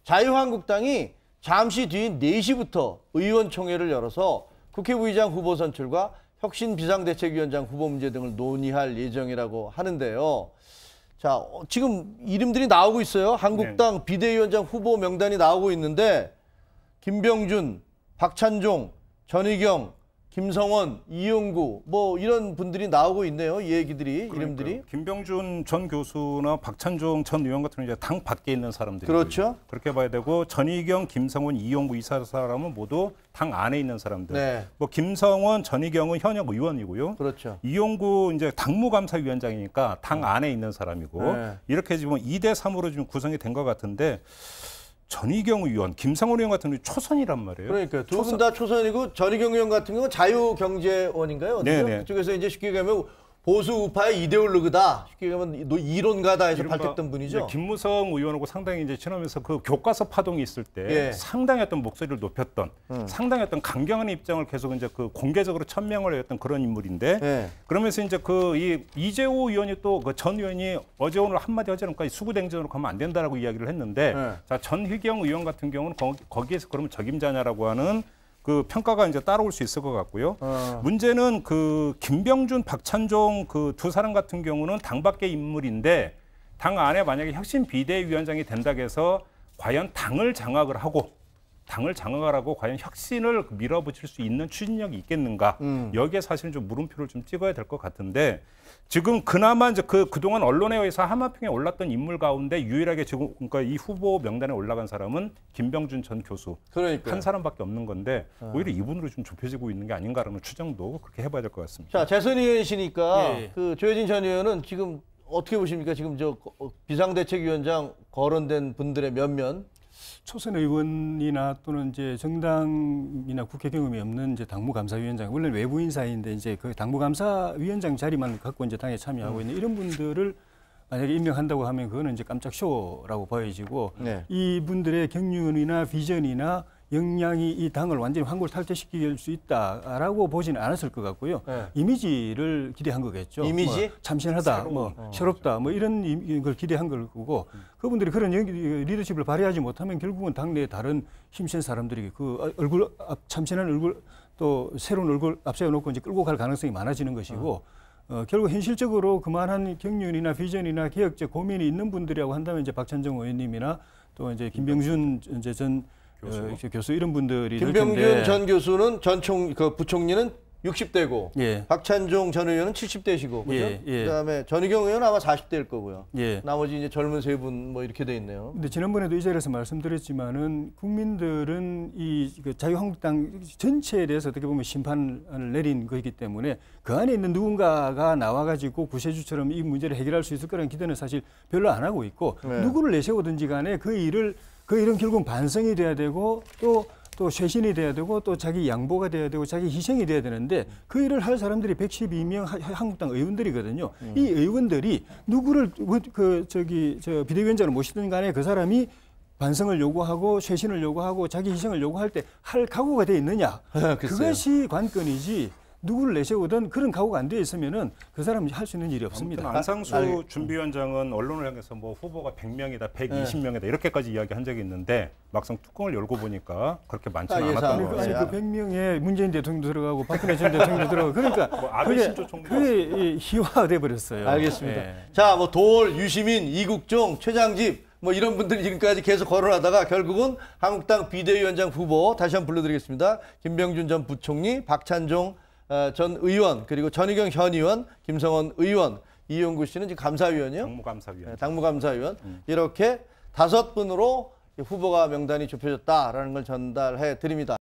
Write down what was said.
자유한국당이 잠시 뒤인 4시부터 의원총회를 열어서 국회부의장 후보 선출과 혁신 비상대책위원장 후보 문제 등을 논의할 예정이라고 하는데요. 자, 지금 이름들이 나오고 있어요. 한국당 비대위원장 후보 명단이 나오고 있는데 김병준, 박찬종, 전희경, 김성원, 이용구 뭐 이런 분들이 나오고 있네요. 이 얘기들이 이름들이. 김병준 전 교수나 박찬종 전 의원 같은 경우는 이제 당 밖에 있는 사람들이 그렇죠. 그렇게 봐야 되고 전희경, 김성원, 이용구 이 사람은 모두 당 안에 있는 사람들. 네. 뭐 김성원, 전희경은 현역 의원이고요. 그렇죠. 이용구 이제 당무감사위원장이니까 당 안에 있는 사람이고 네. 이렇게 지금 2대 3으로 지금 구성이 된 것 같은데. 전희경 의원, 김성원 의원 같은 경우는 초선이란 말이에요. 그러니까요. 두 분 다 초선이고 전희경 의원 같은 경우는 자유경제원인가요? 어디죠? 그쪽에서 이제 쉽게 가면 보수 우파의 이데올로그다. 쉽게 가면 이론가다 해서 발탁된 분이죠. 김무성 의원하고 상당히 이제 친하면서 그 교과서 파동이 있을 때 상당히 어떤 목소리를 높였던 상당히 어떤 강경한 입장을 계속 이제 그 공개적으로 천명을 했던 그런 인물인데 그러면서 이제 그 이재호 의원이 또 그 전 의원이 어제 오늘 한마디 하지 않을까 수구댕전으로 가면 안 된다라고 이야기를 했는데 자, 전희경 의원 같은 경우는 거기에서 그러면 적임자냐라고 하는 그 평가가 이제 따라올 수 있을 것 같고요. 문제는 그 김병준, 박찬종 그 두 사람 같은 경우는 당 밖의 인물인데 당 안에 만약에 혁신 비대위원장이 된다고 해서 과연 당을 장악을 하고 과연 혁신을 밀어붙일 수 있는 추진력이 있겠는가? 여기에 사실은 좀 물음표를 좀 찍어야 될 것 같은데 지금 그나마 이제 그동안 언론에 의해서 하마평에 올랐던 인물 가운데 유일하게 지금 그러니까 이 후보 명단에 올라간 사람은 김병준 전 교수 한 사람밖에 없는 건데 오히려 이분으로 좀 좁혀지고 있는 게 아닌가라는 추정도 그렇게 해봐야 될 것 같습니다. 자, 재선 의원이시니까 그 조혜진 전 의원은 지금 어떻게 보십니까? 지금 저 비상대책위원장 거론된 분들의 면면. 초선 의원이나 또는 이제 정당이나 국회 경험이 없는 이제 당무감사위원장, 원래 외부 인사인데 이제 그 당무감사위원장 자리만 갖고 이제 당에 참여하고 있는 이런 분들을 만약에 임명한다고 하면 그거는 이제 깜짝 쇼라고 보여지고 이분들의 경륜이나 비전이나 역량이 이 당을 완전히 환골탈퇴시킬 수 있다라고 보지는 않았을 것 같고요. 이미지를 기대한 거겠죠. 이미지? 뭐 참신하다, 새롭다, 뭐 이런 걸 기대한 걸 거고 그분들이 그런 리더십을 발휘하지 못하면 결국은 당내에 다른 힘센 사람들이 그 얼굴 참신한 얼굴 또 새로운 얼굴 앞세워놓고 이제 끌고 갈 가능성이 많아지는 것이고 결국 현실적으로 그만한 경륜이나 비전이나 개혁적 고민이 있는 분들이라고 한다면 이제 박찬종 의원님이나 또 이제 김병준 이제 전 교수 이런 분들이 김병준 전 교수는 부총리는 60대고 박찬종 전 의원은 70대시고 그죠? 그다음에 전희경 의원은 아마 40대일 거고요. 나머지 이제 젊은 세 분 뭐 이렇게 돼 있네요. 근데 지난번에도 이 자리에서 말씀드렸지만은 국민들은 그 자유한국당 전체에 대해서 어떻게 보면 심판을 내린 거이기 때문에 그 안에 있는 누군가가 나와가지고 구세주처럼 이 문제를 해결할 수 있을 거라는 기대는 사실 별로 안 하고 있고 누구를 내세우든지 간에 그 일은 결국 반성이 돼야 되고 또 쇄신이 돼야 되고 또 자기 양보가 돼야 되고 자기 희생이 돼야 되는데 그 일을 할 사람들이 112명 한국당 의원들이거든요. 이 의원들이 누구를 비대위원장을 모시든 간에 그 사람이 반성을 요구하고 쇄신을 요구하고 자기 희생을 요구할 때 할 각오가 돼 있느냐. 그것이 관건이지. 누구를 내세우든 그런 각오가 안 돼 있으면은 그 사람이 할 수 있는 일이 없습니다. 안상수 준비위원장은 언론을 향해서 뭐 후보가 100명이다, 120명이다 이렇게까지 이야기한 적이 있는데 막상 뚜껑을 열고 보니까 그렇게 많지는 않았던 거예요. 아니 그 100명에 문재인 대통령도 들어가고 박근혜 전 대통령도 들어가고 그러니까 그게 희화돼 버렸어요. 알겠습니다. 자, 뭐 도올, 유시민, 이국종, 최장집 뭐 이런 분들이 지금까지 계속 거론하다가 결국은 한국당 비대위원장 후보 다시 한번 불러드리겠습니다. 김병준 전 부총리, 박찬종 전 의원, 그리고 전희경 현 의원, 김성원 의원, 이용구 씨는 지금 감사위원이요? 당무감사위원. 당무감사위원. 이렇게 5분으로 후보가 명단이 좁혀졌다라는 걸 전달해 드립니다.